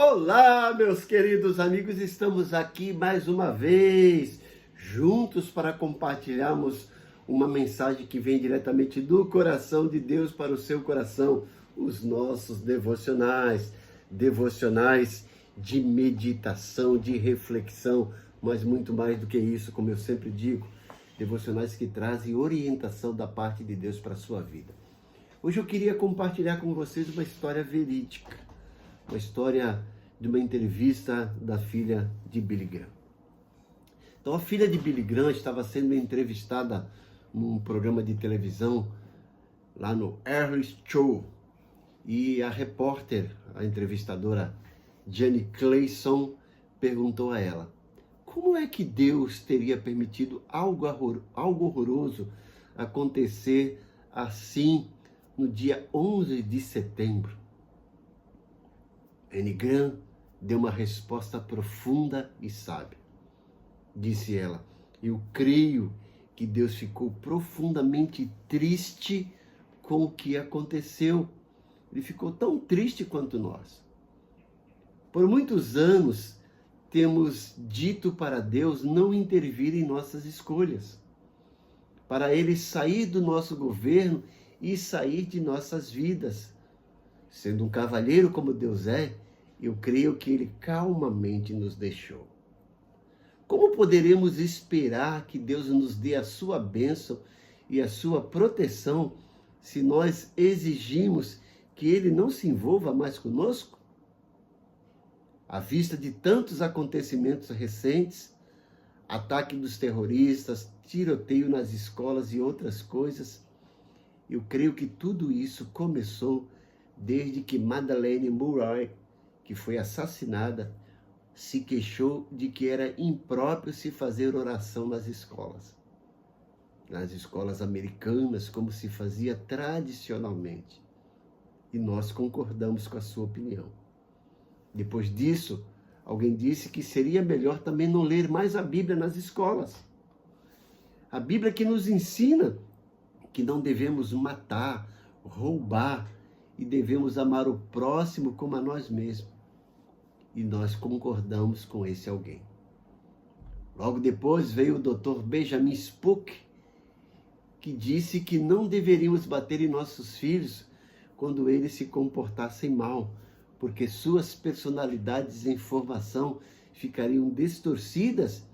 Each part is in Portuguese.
Olá, meus queridos amigos, estamos aqui mais uma vez, juntos para compartilharmos uma mensagem que vem diretamente do coração de Deus para o seu coração, os nossos devocionais, devocionais de meditação, de reflexão, mas muito mais do que isso, como eu sempre digo, devocionais que trazem orientação da parte de Deus para a sua vida. Hoje eu queria compartilhar com vocês uma história verídica, uma história de uma entrevista da filha de Billy Graham. Então, a filha de Billy Graham estava sendo entrevistada num programa de televisão, lá no Early Show, e a repórter, a entrevistadora Jenny Clayson, perguntou a ela: como é que Deus teria permitido algo horroroso acontecer assim no dia 11 de setembro? Anne Graham deu uma resposta profunda e sábia. Disse ela: eu creio que Deus ficou profundamente triste com o que aconteceu. Ele ficou tão triste quanto nós. Por muitos anos, temos dito para Deus não intervir em nossas escolhas, para Ele sair do nosso governo e sair de nossas vidas. Sendo um cavalheiro como Deus é, eu creio que Ele calmamente nos deixou. Como poderemos esperar que Deus nos dê a sua bênção e a sua proteção se nós exigimos que Ele não se envolva mais conosco? À vista de tantos acontecimentos recentes, ataque dos terroristas, tiroteio nas escolas e outras coisas, eu creio que tudo isso começou desde que Madeleine Murray, que foi assassinada, se queixou de que era impróprio se fazer oração nas escolas americanas, como se fazia tradicionalmente. E nós concordamos com a sua opinião. Depois disso, alguém disse que seria melhor também não ler mais a Bíblia nas escolas. A Bíblia que nos ensina que não devemos matar, roubar, e devemos amar o próximo como a nós mesmos. E nós concordamos com esse alguém. Logo depois veio o Dr. Benjamin Spock, que disse que não deveríamos bater em nossos filhos quando eles se comportassem mal, porque suas personalidades em formação ficariam distorcidas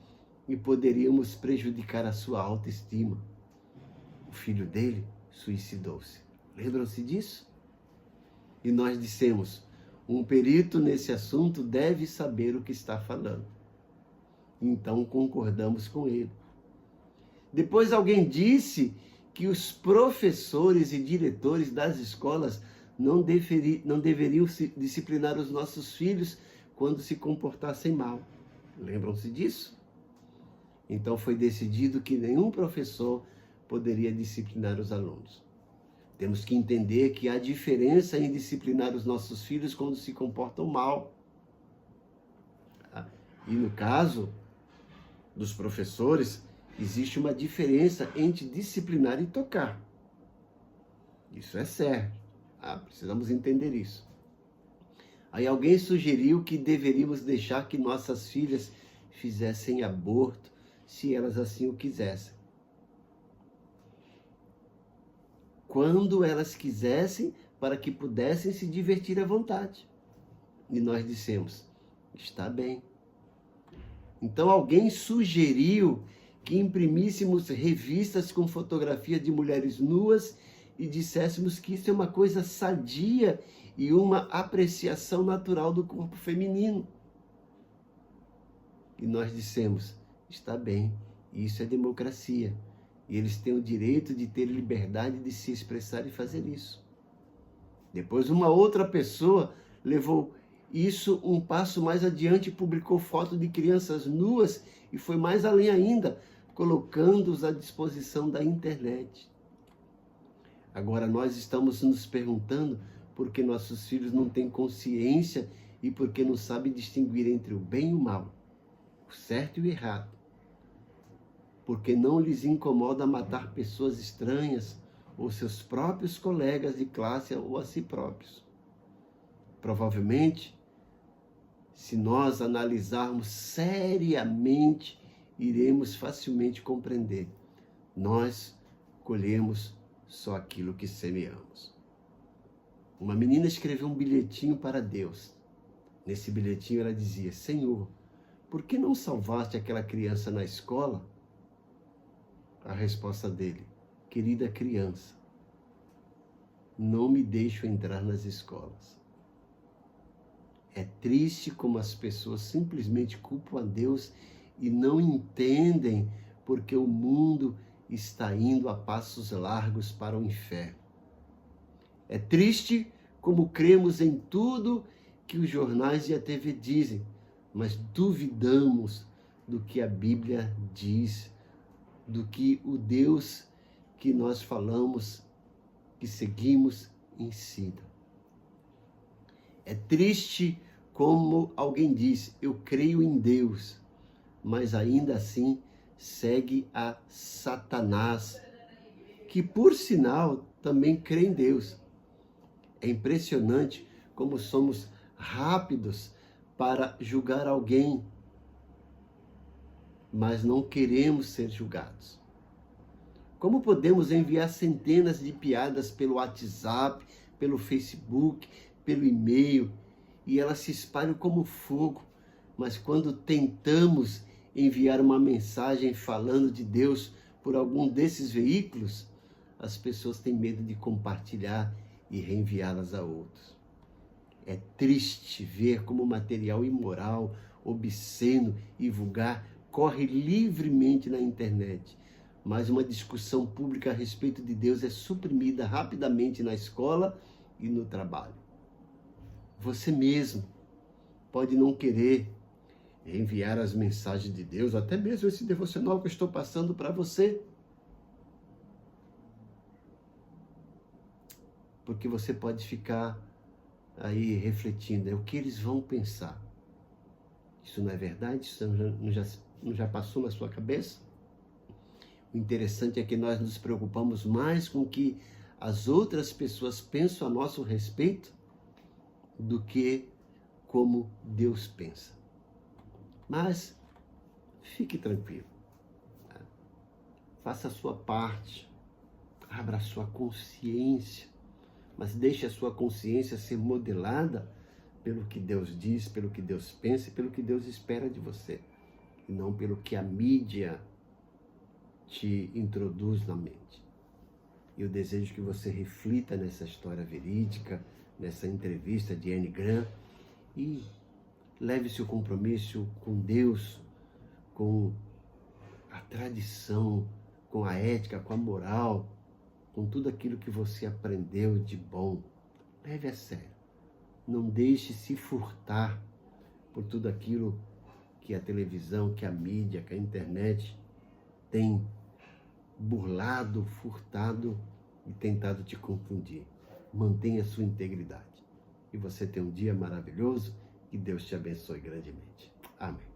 e poderíamos prejudicar a sua autoestima. O filho dele suicidou-se. Lembram-se disso? E nós dissemos: um perito nesse assunto deve saber o que está falando. Então concordamos com ele. Depois alguém disse que os professores e diretores das escolas não deveriam disciplinar os nossos filhos quando se comportassem mal. Lembram-se disso? Então foi decidido que nenhum professor poderia disciplinar os alunos. Temos que entender que há diferença em disciplinar os nossos filhos quando se comportam mal. E no caso dos professores, existe uma diferença entre disciplinar e tocar. Isso é certo. Precisamos entender isso. Aí alguém sugeriu que deveríamos deixar que nossas filhas fizessem aborto, se elas assim o quisessem, quando elas quisessem, para que pudessem se divertir à vontade. E nós dissemos: está bem. Então alguém sugeriu que imprimíssemos revistas com fotografia de mulheres nuas e disséssemos que isso é uma coisa sadia e uma apreciação natural do corpo feminino. E nós dissemos: está bem, isso é democracia. E eles têm o direito de ter liberdade de se expressar e fazer isso. Depois uma outra pessoa levou isso um passo mais adiante e publicou foto de crianças nuas e foi mais além ainda, colocando-os à disposição da internet. Agora nós estamos nos perguntando por que nossos filhos não têm consciência e por que não sabem distinguir entre o bem e o mal, o certo e o errado. Porque não lhes incomoda matar pessoas estranhas ou seus próprios colegas de classe ou a si próprios. Provavelmente, se nós analisarmos seriamente, iremos facilmente compreender. Nós colhemos só aquilo que semeamos. Uma menina escreveu um bilhetinho para Deus. Nesse bilhetinho ela dizia: Senhor, por que não salvaste aquela criança na escola? A resposta dele: querida criança, não me deixo entrar nas escolas. É triste como as pessoas simplesmente culpam a Deus e não entendem porque o mundo está indo a passos largos para o inferno. É triste como cremos em tudo que os jornais e a TV dizem, mas duvidamos do que a Bíblia diz, do que o Deus que nós falamos, que seguimos, ensina. É triste como alguém diz: eu creio em Deus, mas ainda assim segue a Satanás, que por sinal também crê em Deus. É impressionante como somos rápidos para julgar alguém, mas não queremos ser julgados. Como podemos enviar centenas de piadas pelo WhatsApp, pelo Facebook, pelo e-mail, e elas se espalham como fogo, mas quando tentamos enviar uma mensagem falando de Deus por algum desses veículos, as pessoas têm medo de compartilhar e reenviá-las a outros. É triste ver como o material imoral, obsceno e vulgar corre livremente na internet, mas uma discussão pública a respeito de Deus é suprimida rapidamente na escola e no trabalho. Você mesmo pode não querer enviar as mensagens de Deus, até mesmo esse devocional que eu estou passando para você, porque você pode ficar aí refletindo, o que eles vão pensar. Isso não é verdade? Isso não já passou na sua cabeça? O interessante é que nós nos preocupamos mais com o que as outras pessoas pensam a nosso respeito do que como Deus pensa. Mas fique tranquilo. Faça a sua parte. Abra a sua consciência. Mas deixe a sua consciência ser modelada pelo que Deus diz, pelo que Deus pensa e pelo que Deus espera de você. E não pelo que a mídia te introduz na mente. Eu desejo que você reflita nessa história verídica, nessa entrevista de Anne Grant, e leve seu compromisso com Deus, com a tradição, com a ética, com a moral, com tudo aquilo que você aprendeu de bom. Leve a sério. Não deixe se furtar por tudo aquilo que a televisão, que a mídia, que a internet tem burlado, furtado e tentado te confundir. Mantenha a sua integridade. E você tem um dia maravilhoso. Que Deus te abençoe grandemente. Amém.